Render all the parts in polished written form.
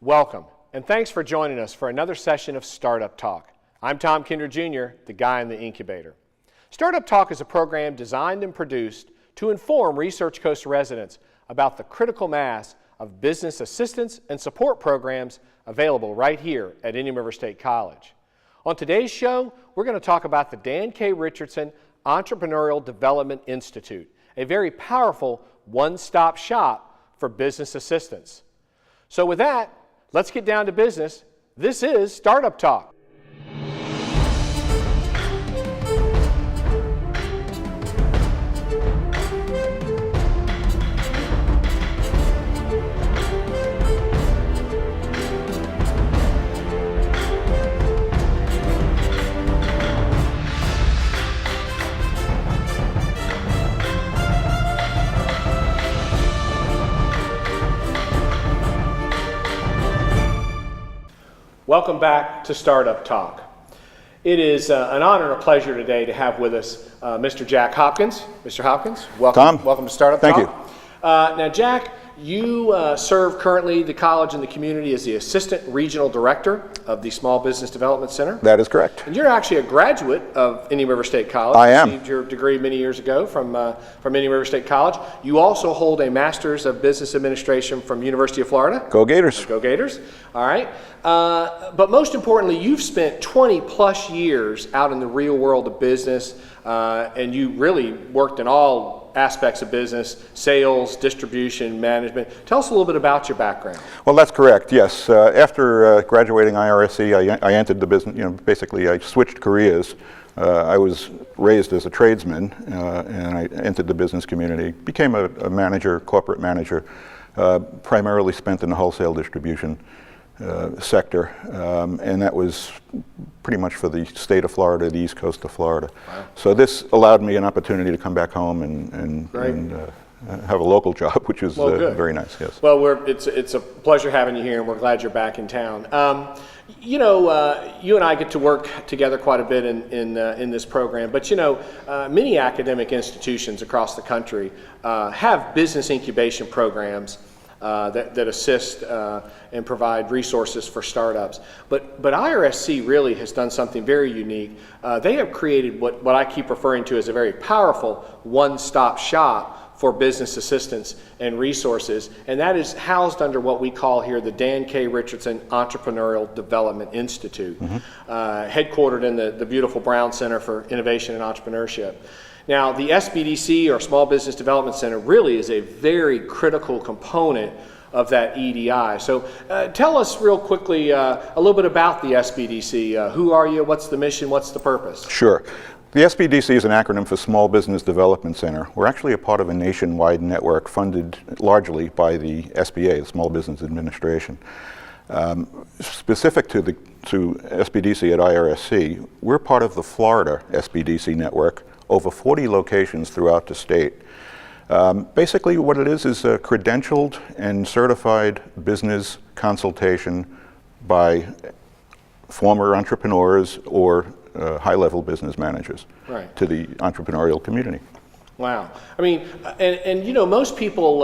Welcome, and thanks for joining us for another session of Startup Talk. I'm Tom Kinder Jr., the guy in the incubator. Startup Talk is a program designed and produced to inform Research Coast residents about the critical mass of business assistance and support programs available right here at Indian River State College. On today's show, we're going to talk about the Dan K. Richardson Entrepreneurial Development Institute, a very powerful one-stop shop for business assistance. So with that, let's get down to business. This is Startup Talk. Welcome back to Startup Talk. It is an honor and a pleasure today to have with us Mr. Jack Hopkins. Mr. Hopkins, welcome. Tom. Welcome to Startup Thank Talk. you. Now, Jack, you serve currently the college and the community as the Assistant Regional Director of the Small Business Development Center. That is correct. And you're actually a graduate of Indian River State College. I am. You received your degree many years ago from Indian River State College. You also hold a Master's of Business Administration from University of Florida. Go Gators. Go Gators. All right. But most importantly, you've spent 20 plus years out in the real world of business, and you really worked in all aspects of business: sales, distribution, management. Tell us a little bit about your background. Well, that's correct, yes. After graduating IRSC, I entered the business, basically I switched careers. I was raised as a tradesman, and I entered the business community, became a manager, corporate manager, primarily spent in the wholesale distribution sector, and that was pretty much for the state of Florida, the east coast of Florida. Wow. So this allowed me an opportunity to come back home and have a local job, which was very nice. Yes. Well, it's a pleasure having you here, and we're glad you're back in town. You and I get to work together quite a bit in this program, but many academic institutions across the country have business incubation programs that assist and provide resources for startups. But IRSC really has done something very unique. They have created what I keep referring to as a very powerful one-stop shop for business assistance and resources, and that is housed under what we call here the Dan K. Richardson Entrepreneurial Development Institute, headquartered in the beautiful Brown Center for Innovation and Entrepreneurship. Now, the SBDC, or Small Business Development Center, really is a very critical component of that EDI. So tell us real quickly a little bit about the SBDC. Who are you? What's the mission? What's the purpose? Sure. The SBDC is an acronym for Small Business Development Center. We're actually a part of a nationwide network funded largely by the SBA, the Small Business Administration. Specific to SBDC at IRSC, we're part of the Florida SBDC network, over 40 locations throughout the state. Basically what it is a credentialed and certified business consultation by former entrepreneurs or high-level business managers to the entrepreneurial community. Wow. I mean, and most people,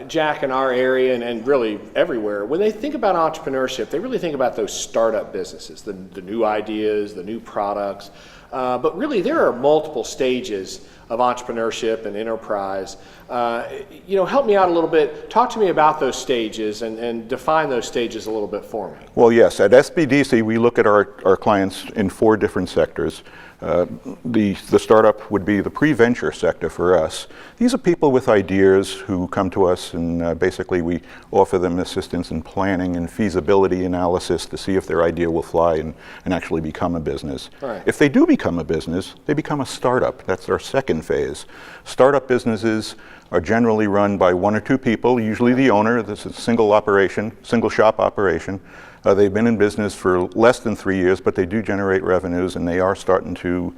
Jack, in our area and really everywhere, when they think about entrepreneurship, they really think about those startup businesses, the new ideas, the new products. But really, there are multiple stages of entrepreneurship and enterprise. Help me out a little bit. Talk to me about those stages and define those stages a little bit for me. Well, yes. At SBDC, we look at our clients in 4 different sectors. The startup would be the pre-venture sector for us. These are people with ideas who come to us, and basically we offer them assistance in planning and feasibility analysis to see if their idea will fly and actually become a business. Right. If they do become a business, they become a startup. That's our second phase. Startup businesses are generally run by 1 or 2 people, usually the owner. This is a single operation, single shop operation. They've been in business for less than 3 years, but they do generate revenues, and they are starting to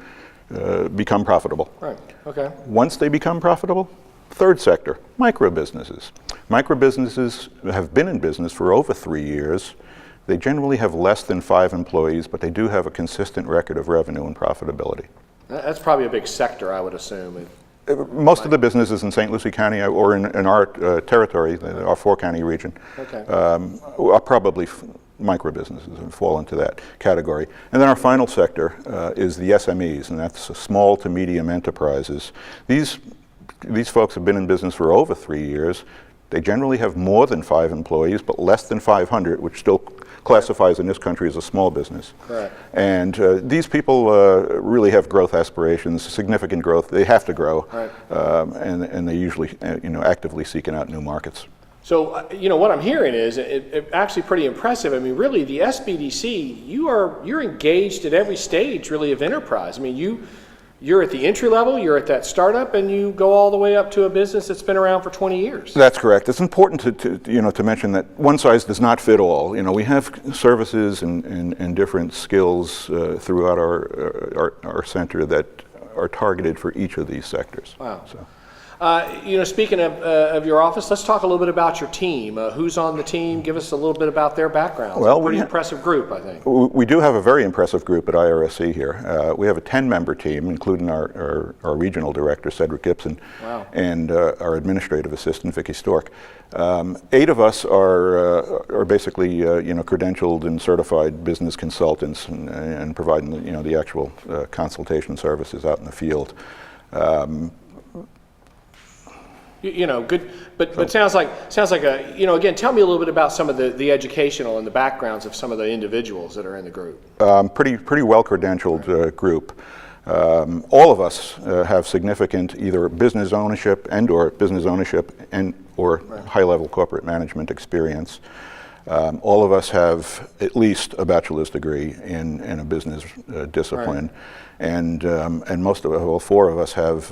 become profitable. Right. Okay. Once they become profitable, third sector, micro businesses. Micro businesses have been in business for over 3 years. They generally have less than 5 employees, but they do have a consistent record of revenue and profitability. That's probably a big sector, I would assume. Most of the businesses in St. Lucie County or in our territory, our four-county region, are probably micro businesses and fall into that category. And then our final sector is the SMEs, and that's small to medium enterprises. These folks have been in business for over 3 years. They generally have more than 5 employees, but less than 500, which still classifies in this country as a small business. Correct. And these people really have growth aspirations, significant growth. They have to grow, and they usually, actively seeking out new markets. So, what I'm hearing is it actually pretty impressive. I mean, really, the SBDC, you're engaged at every stage, really, of enterprise. I mean, you're at the entry level, you're at that startup, and you go all the way up to a business that's been around for 20 years. That's correct. It's important to mention that one size does not fit all. We have services and different skills throughout our center that are targeted for each of these sectors. Wow. So. Speaking of your office, let's talk a little bit about your team. Who's on the team? Give us a little bit about their backgrounds. Well, it's a pretty impressive group, I think. We do have a very impressive group at IRSC here. We have a 10-member team, including our regional director, Cedric Gibson, and our administrative assistant, Vicki Stork. 8 of us are basically credentialed and certified business consultants and providing the actual consultation services out in the field. Good, but sounds like again, tell me a little bit about some of the educational and the backgrounds of some of the individuals that are in the group. Pretty well credentialed group. All of us have significant either business ownership or high-level corporate management experience. All of us have at least a bachelor's degree in a business discipline. And most of all 4 of us have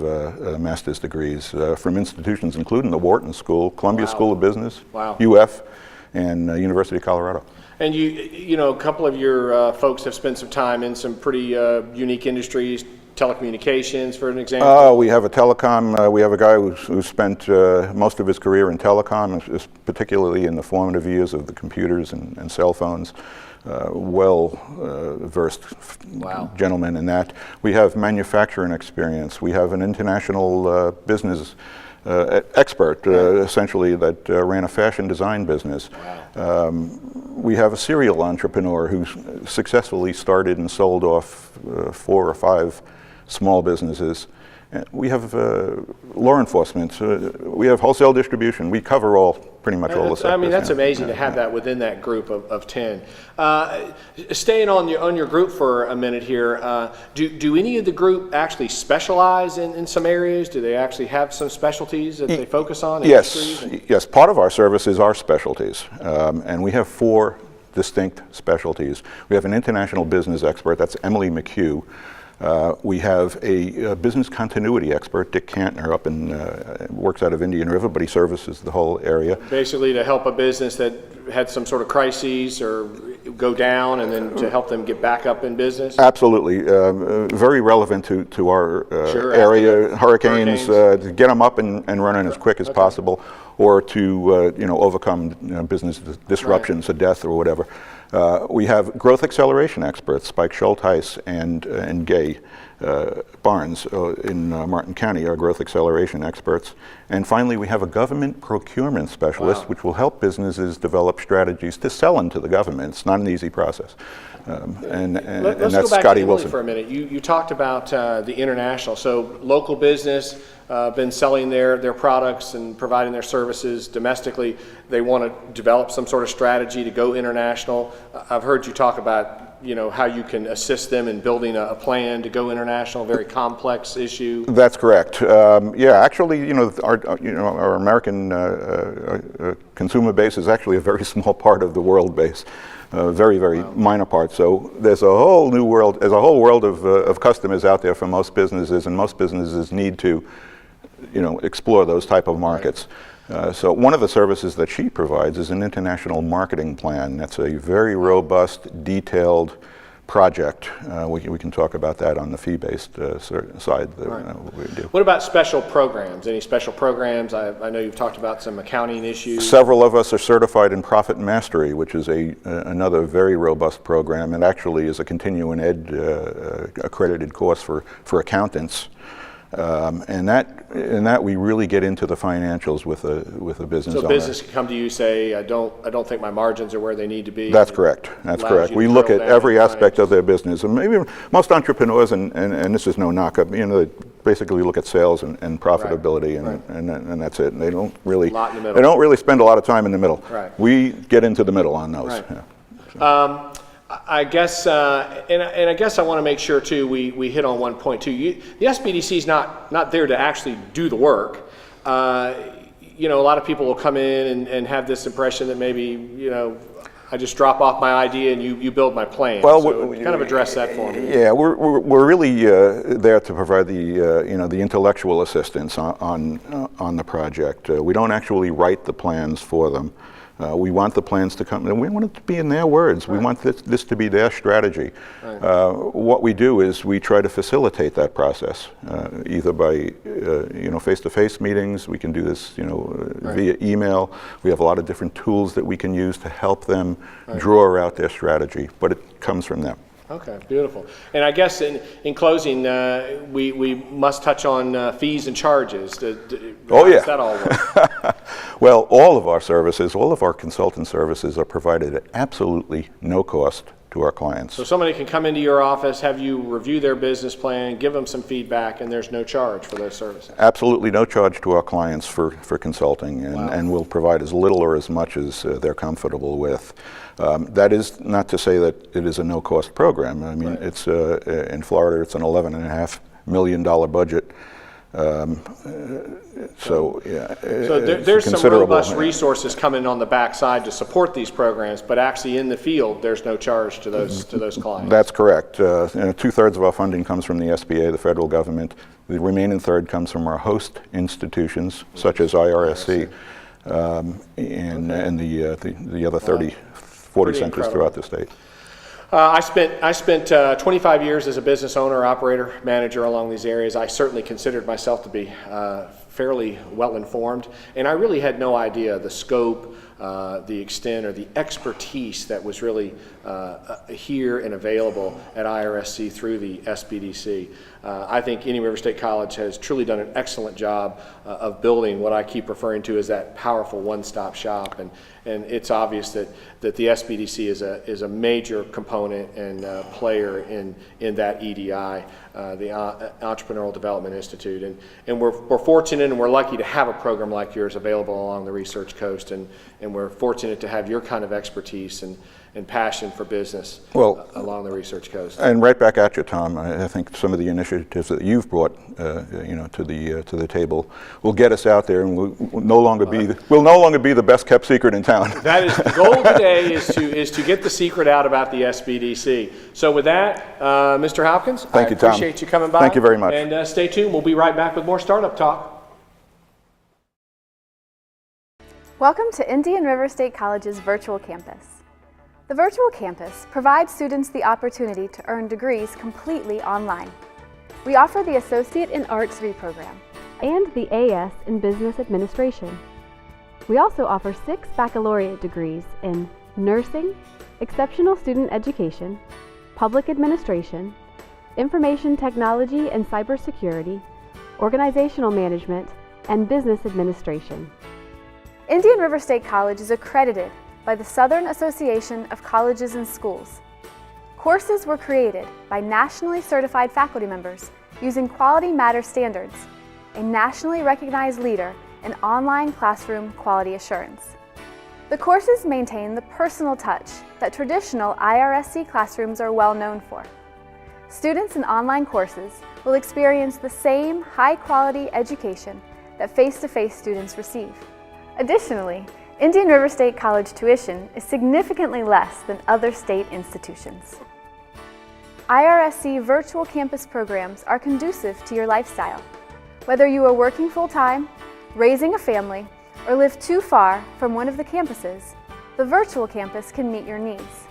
master's degrees from institutions including the Wharton School, Columbia School of Business, UF, and University of Colorado. And a couple of your folks have spent some time in some pretty unique industries, telecommunications, for an example. We have a telecom. We have a guy who spent most of his career in telecom, particularly in the formative years of the computers and cell phones. Well-versed gentleman in that. We have manufacturing experience. We have an international business expert, essentially, that ran a fashion design business. We have a serial entrepreneur who successfully started and sold off 4 or 5 small businesses. We have law enforcement. We have wholesale distribution. We cover pretty much all the sectors. I mean, that's amazing to have that within that group of 10. Staying on your group for a minute here, do any of the group actually specialize in some areas? Do they actually have some specialties that they focus on? Yes. Part of our service is our specialties, and we have 4 distinct specialties. We have an international business expert. That's Emily McHugh. We have a business continuity expert, Dick Cantner, works out of Indian River, but he services the whole area. Basically to help a business that had some sort of crises or go down, and then to help them get back up in business? Absolutely. Very relevant to our area. Hurricanes, to get them up and running as quick as possible, or to overcome business disruptions, a death or whatever. We have growth acceleration experts, Spike Schultheis and Gay Barnes in Martin County are growth acceleration experts. And finally, we have a government procurement specialist, which will help businesses develop strategies to sell into the government. It's not an easy process. Let's go back to Emily for a minute. You talked about the international. So local business, been selling their products and providing their services domestically. They want to develop some sort of strategy to go international. I've heard you talk about how you can assist them in building a plan to go international, a very complex issue. That's correct. Actually, our American consumer base is actually a very small part of the world base. Very minor part. So there's a whole new world. There's a whole world of customers out there for most businesses, and most businesses need to, explore those type of markets. So one of the services that she provides is an international marketing plan. That's a very robust, detailed project. We can talk about that on the fee-based side that we do. What about special programs? Any special programs? I know you've talked about some accounting issues. Several of us are certified in Profit Mastery, which is another very robust program, and actually is a continuing ed accredited course for accountants. And that we really get into the financials with a business owner. So business can come to you, say, I don't think my margins are where they need to be. That's correct. That's correct. We look at every aspect of their business, and maybe most entrepreneurs, and this is no knock, they basically look at sales and profitability, and that's it. And they don't really spend a lot of time in the middle. Right. We get into the middle on those. Right. Yeah. I guess, and I guess I want to make sure too, we hit on one point too. The SBDC is not there to actually do the work. A lot of people will come in and have this impression that maybe, I just drop off my idea and you build my plan. Well, so kind of address that for me. Yeah, we're really there to provide the intellectual assistance on the project. We don't actually write the plans for them. We want the plans to come, and we want it to be in their words. Right. We want this to be their strategy. Right. What we do is we try to facilitate that process, either by face-to-face meetings. We can do this, via email. We have a lot of different tools that we can use to help them draw out their strategy, but it comes from them. Okay, beautiful. And I guess in closing, we must touch on fees and charges. How does that all work? Well, all of our consultant services are provided at absolutely no cost to our clients. So somebody can come into your office, have you review their business plan, give them some feedback, and there's no charge for those services? Absolutely no charge to our clients for consulting, and we'll provide as little or as much as they're comfortable with. That is not to say that it is a no-cost program. I mean, it's in Florida, it's an $11.5 million budget. So there's some robust resources coming on the backside to support these programs, but actually in the field, there's no charge to those clients. That's correct. 2/3 of our funding comes from the SBA, the federal government. The remaining third comes from our host institutions, such as IRSC, and the other 40 centers throughout the state. I spent 25 years as a business owner, operator, manager along these areas. I certainly considered myself to be fairly well informed, and I really had no idea the scope, the extent, or the expertise that was really here and available at IRSC through the SBDC. I think Indian River State College has truly done an excellent job of building what I keep referring to as that powerful one-stop shop, and it's obvious that the SBDC is a major component and player in that EDI, the Entrepreneurial Development Institute, and we're fortunate and we're lucky to have a program like yours available along the Research Coast, and we're fortunate to have your kind of expertise and passion for business along the Research Coast. And right back at you, Tom. I think some of the initiatives that you've brought, to the table, will get us out there, and we'll no longer be the best kept secret in town. That is the goal today, is to get the secret out about the SBDC. So with that, Mr. Hopkins, thank you, Tom. I appreciate you coming by. Thank you very much. And stay tuned. We'll be right back with more Startup Talk. Welcome to Indian River State College's virtual campus. The virtual campus provides students the opportunity to earn degrees completely online. We offer the Associate in Arts degree program and the AS in Business Administration. We also offer 6 baccalaureate degrees in Nursing, Exceptional Student Education, Public Administration, Information Technology and Cybersecurity, Organizational Management, and Business Administration. Indian River State College is accredited by the Southern Association of Colleges and Schools. Courses were created by nationally certified faculty members using Quality Matter standards, a nationally recognized leader in online classroom quality assurance. The courses maintain the personal touch that traditional IRSC classrooms are well known for. Students in online courses will experience the same high-quality education that face-to-face students receive. Additionally, Indian River State College tuition is significantly less than other state institutions. IRSC virtual campus programs are conducive to your lifestyle. Whether you are working full-time, raising a family, or live too far from one of the campuses, the virtual campus can meet your needs.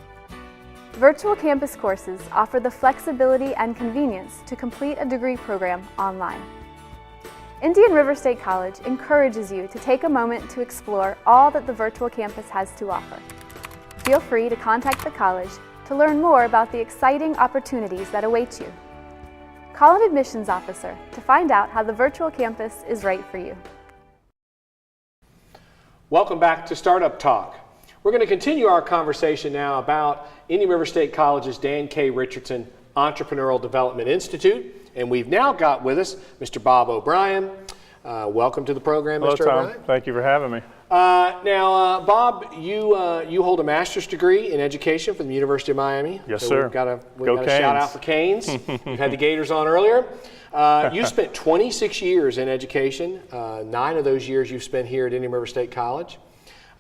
Virtual campus courses offer the flexibility and convenience to complete a degree program online. Indian River State College encourages you to take a moment to explore all that the virtual campus has to offer. Feel free to contact the college to learn more about the exciting opportunities that await you. Call an admissions officer to find out how the virtual campus is right for you. Welcome back to Startup Talk. We're going to continue our conversation now about Indian River State College's Dan K. Richardson Entrepreneurial Development Institute. And we've now got with us Mr. Bob O'Brien. Welcome to the program, Hello, Mr. Tom. O'Brien. Thank you for having me. Bob, you hold a master's degree in education from the University of Miami. Yes, so sir. We've got Go a shout out Canes. for Canes. We've had the Gators on earlier. You spent 26 years in education. 9 of those years you've spent here at Indian River State College.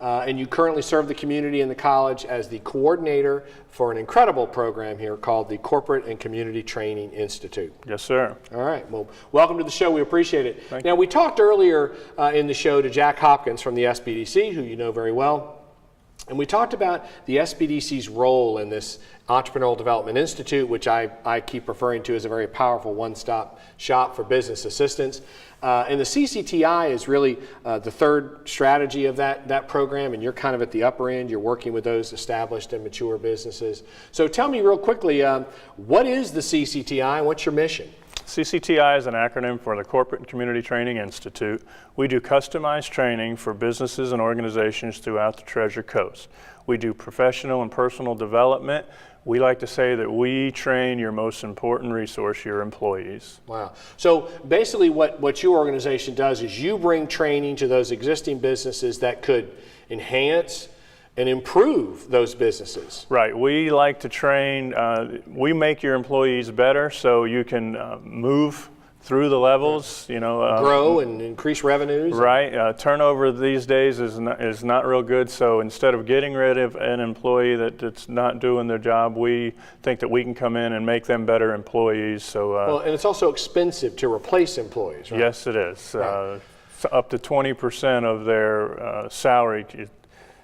And you currently serve the community and the college as the coordinator for an incredible program here called the Corporate and Community Training Institute. Yes, sir. All right. Well, welcome to the show. We appreciate it. Now, we talked earlier in the show to Jack Hopkins from the SBDC, who you know very well. And we talked about the SBDC's role in this Entrepreneurial Development Institute, which I keep referring to as a very powerful one-stop shop for business assistance. And the CCTI is really the third strategy of that program, and you're kind of at the upper end. You're working with those established and mature businesses. So tell me real quickly, what is the CCTI and what's your mission? CCTI is an acronym for the Corporate and Community Training Institute. We do customized training for businesses and organizations throughout the Treasure Coast. We do professional and personal development. We like to say that we train your most important resource, your employees. Wow. So basically what your organization does is you bring training to those existing businesses that could enhance and improve those businesses. Right. We like to train, we make your employees better so you can move through the levels, grow and increase revenues. Right. Turnover these days is not real good. So instead of getting rid of an employee that's not doing their job, we think that we can come in and make them better employees. So well, and it's also expensive to replace employees, right? Yes, it is. Right. Up to 20% of their salary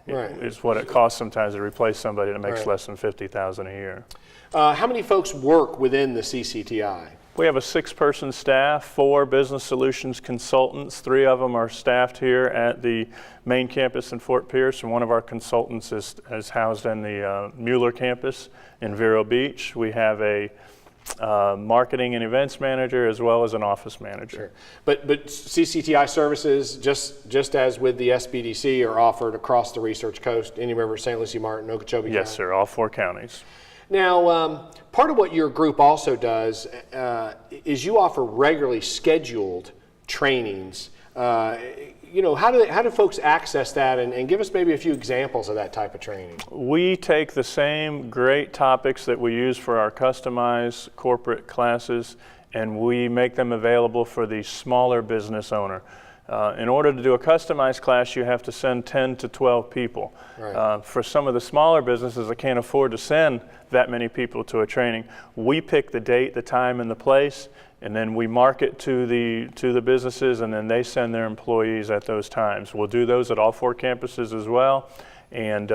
is what it costs sometimes to replace somebody that makes less than $50,000 a year. How many folks work within the CCTI? We have a 6-person staff, 4 business solutions consultants. 3 of them are staffed here at the main campus in Fort Pierce, and one of our consultants is housed in the Mueller campus in Vero Beach. We have a marketing and events manager as well as an office manager. Sure. But CCTI services, just as with the SBDC, are offered across the Research Coast, Indian River, St. Lucie, Martin, Okeechobee County? Yes, sir, all 4 counties. Now, part of what your group also does is you offer regularly scheduled trainings. How do folks access that, and give us maybe a few examples of that type of training? We take the same great topics that we use for our customized corporate classes, and we make them available for the smaller business owner. In order to do a customized class, you have to send 10 to 12 people. Right. For some of the smaller businesses that can't afford to send that many people to a training, we pick the date, the time, and the place, and then we market to the businesses, and then they send their employees at those times. We'll do those at all 4 campuses as well, and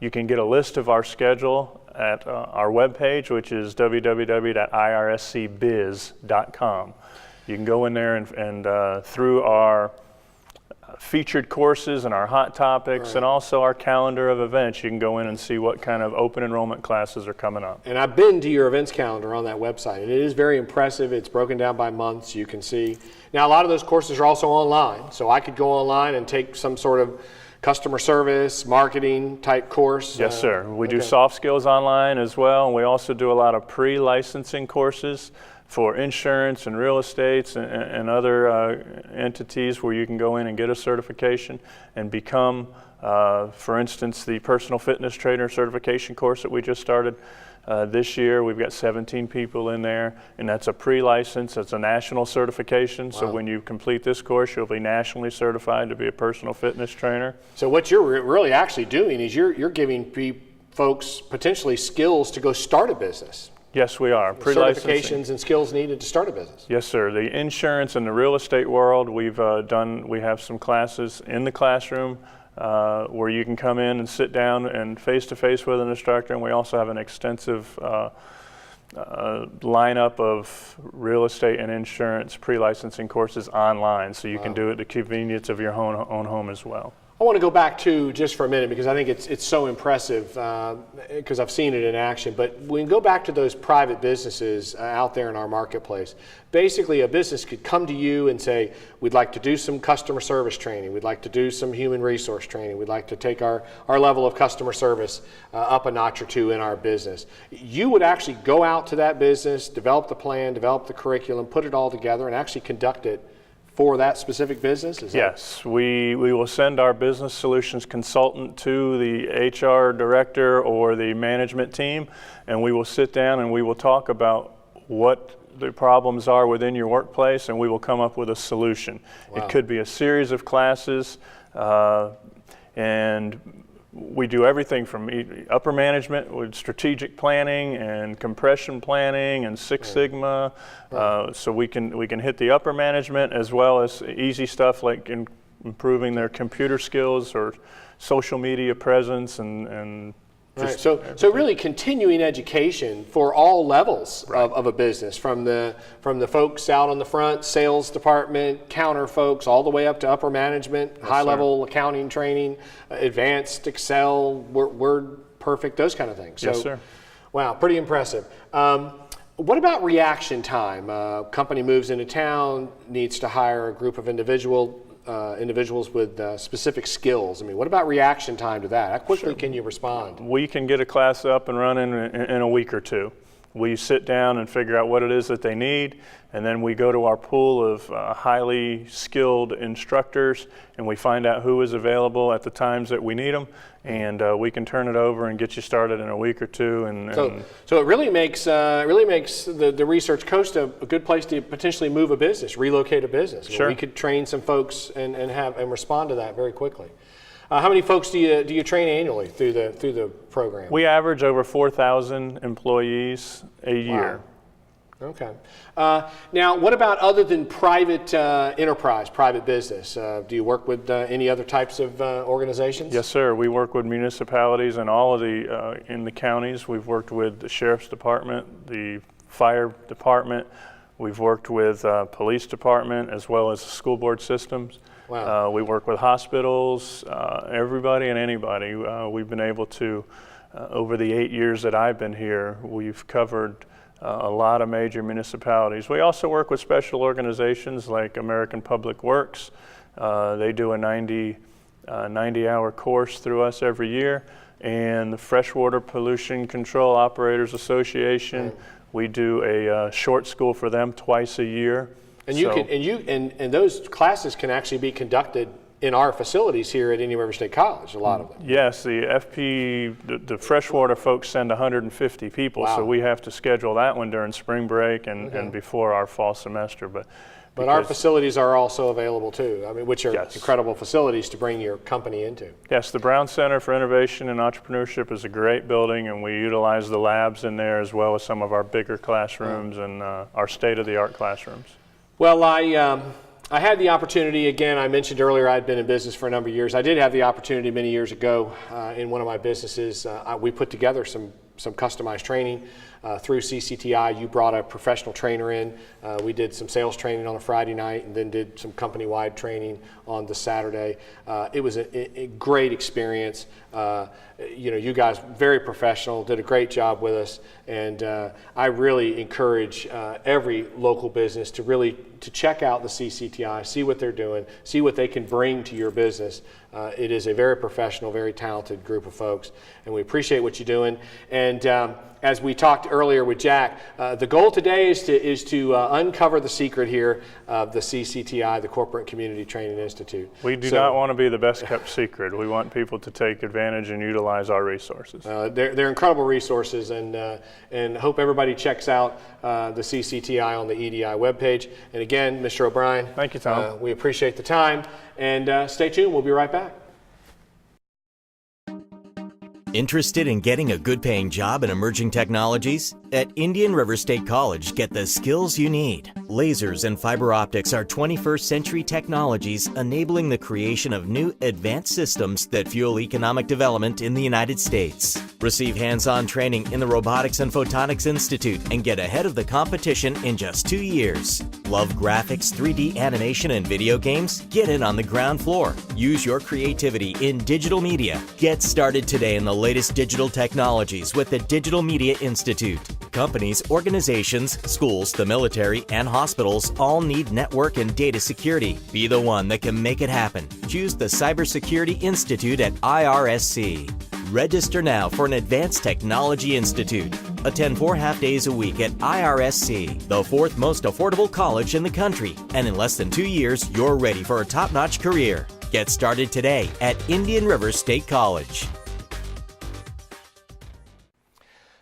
you can get a list of our schedule at our webpage, which is www.irscbiz.com. You can go in there and through our featured courses and our hot topics, and also our calendar of events, you can go in and see what kind of open enrollment classes are coming up. And I've been to your events calendar on that website, and it is very impressive. It's broken down by months, you can see. Now, a lot of those courses are also online, so I could go online and take some sort of customer service, marketing type course. Yes, sir. We do soft skills online as well, and we also do a lot of pre-licensing courses for insurance and real estates and other entities where you can go in and get a certification and become, for instance, the personal fitness trainer certification course that we just started this year. We've got 17 people in there, and that's a pre-license. It's a national certification. Wow. So when you complete this course, you'll be nationally certified to be a personal fitness trainer. So what you're really actually doing is you're giving folks potentially skills to go start a business. Yes, we are. Certifications and skills needed to start a business. Yes, sir. The insurance and the real estate world, we have some classes in the classroom where you can come in and sit down and face-to-face with an instructor, and we also have an extensive lineup of real estate and insurance pre-licensing courses online, so you can do it at the convenience of your own home as well. I want to go back to just for a minute because I think it's so impressive because I've seen it in action. But we can go back to those private businesses out there in our marketplace. Basically, a business could come to you and say, we'd like to do some customer service training. We'd like to do some human resource training. We'd like to take our level of customer service up a notch or two in our business. You would actually go out to that business, develop the plan, develop the curriculum, put it all together, and actually conduct it for that specific business? Yes, we will send our business solutions consultant to the HR director or the management team, and we will sit down and we will talk about what the problems are within your workplace, and we will come up with a solution. Wow. It could be a series of classes, and we do everything from upper management with strategic planning and compression planning and Six Sigma. So we can hit the upper management as well as easy stuff like improving their computer skills or social media presence and right. So really continuing education for all levels of a business, from the folks out on the front, sales department, counter folks, all the way up to upper management, yes, high-level accounting training, advanced Excel, Word Perfect, those kind of things. Yes, so, sir. Wow, pretty impressive. What about reaction time? A company moves into town, needs to hire a group of individuals with specific skills. I mean, what about reaction time to that? How quickly can you respond? We can get a class up and running in a week or two. We sit down and figure out what it is that they need, and then we go to our pool of highly skilled instructors, and we find out who is available at the times that we need them, and we can turn it over and get you started in a week or two. So it really makes the Research Coast a good place to potentially move a business, relocate a business. Sure. We could train some folks and respond to that very quickly. How many folks do you train annually through the program? We average over 4,000 employees a year. Wow. Okay. Now, what about other than private enterprise, private business? Do you work with any other types of organizations? Yes, sir. We work with municipalities and all of the in the counties. We've worked with the Sheriff's Department, the Fire Department. We've worked with police department as well as school board systems. Wow. We work with hospitals, everybody and anybody. We've been able to, over the 8 years that I've been here, we've covered a lot of major municipalities. We also work with special organizations like American Public Works. They do a 90-hour course through us every year. And the Freshwater Pollution Control Operators Association, right. We do a short school for them twice a year. And those classes can actually be conducted in our facilities here at Indian River State College, a lot of them. Yes, the freshwater folks send 150 people, wow. So we have to schedule that one during spring break and before our fall semester. But our facilities are also available too, I mean, which are yes. incredible facilities to bring your company into. Yes, the Brown Center for Innovation and Entrepreneurship is a great building, and we utilize the labs in there as well as some of our bigger classrooms and our state-of-the-art classrooms. Well, I had the opportunity, again, I mentioned earlier I'd been in business for a number of years. I did have the opportunity many years ago in one of my businesses. We put together some customized training through CCTI. You brought a professional trainer in. We did some sales training on a Friday night and then did some company-wide training on the Saturday. It was a great experience. You guys very professional, did a great job with us, and I really encourage every local business to check out the CCTI, see what they're doing, see what they can bring to your business. It is a very professional, very talented group of folks, and we appreciate what you're doing. And as we talked earlier with Jack, the goal today is to uncover the secret here of the CCTI, the Corporate Community Training Institute. We do not want to be the best kept secret. We want people to take advantage and utilize our resources. They're incredible resources, and hope everybody checks out the CCTI on the EDI webpage. And again, Mr. O'Brien, thank you, Tom. We appreciate the time, and stay tuned. We'll be right back. Interested in getting a good-paying job in emerging technologies? At Indian River State College, get the skills you need. Lasers and fiber optics are 21st century technologies enabling the creation of new advanced systems that fuel economic development in the United States. Receive hands-on training in the Robotics and Photonics Institute and get ahead of the competition in just 2 years. Love graphics, 3D animation, and video games? Get in on the ground floor. Use your creativity in digital media. Get started today in the latest digital technologies with the Digital Media Institute. Companies, organizations, schools, the military, and hospitals all need network and data security. Be the one that can make it happen. Choose the Cybersecurity Institute at IRSC. Register now for an Advanced Technology Institute. Attend 4 half-days a week at IRSC, the 4th most affordable college in the country. And in less than 2 years, you're ready for a top-notch career. Get started today at Indian River State College.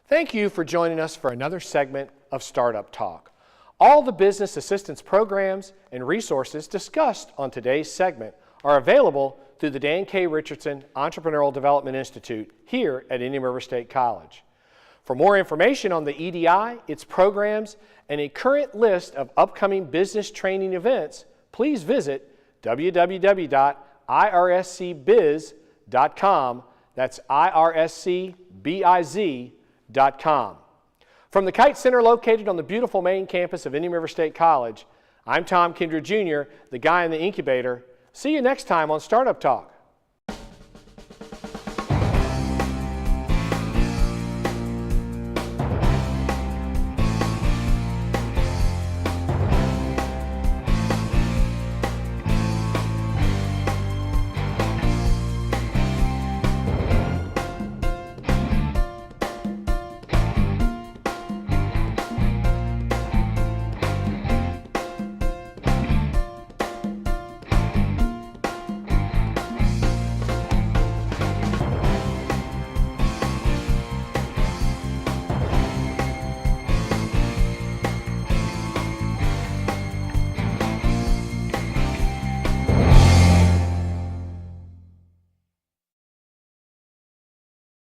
Thank you for joining us for another segment of Startup Talk. All the business assistance programs and resources discussed on today's segment are available through the Dan K. Richardson Entrepreneurial Development Institute here at Indian River State College. For more information on the EDI, its programs, and a current list of upcoming business training events, please visit www.irscbiz.com. That's IRSCBIZ.com. From the Kite Center located on the beautiful main campus of Indian River State College, I'm Tom Kindred Jr., the guy in the incubator. See you next time on Startup Talk.